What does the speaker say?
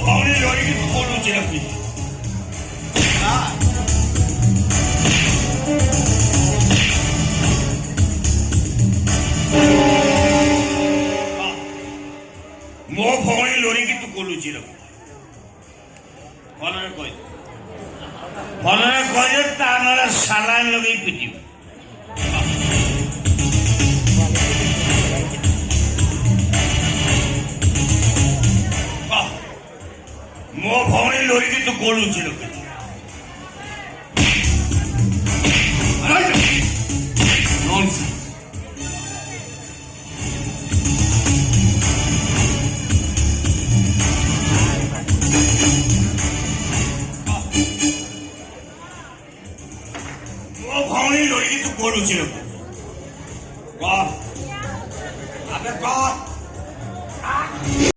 ଭଉଣୀ ଲଢ଼ିକି ପଡ଼ୁଛି ରଖି ମୋ ଭଉଣୀ ଲୋରିକି ତୁ କୋଲୁଛି ରଖ ଭଲରେ କହିଲେ ତା ନାଁରେ ସାଲାଇନ୍ ଲଗେଇ ପିଟିବୁ। ମୋ ଭଉଣୀ ଲୋରିକି ତୁ କୋଲୁଛି ରଖ ଭଉଣୀ ଲୋରିକି ତୁ କୋଲୁଛି ରଖ।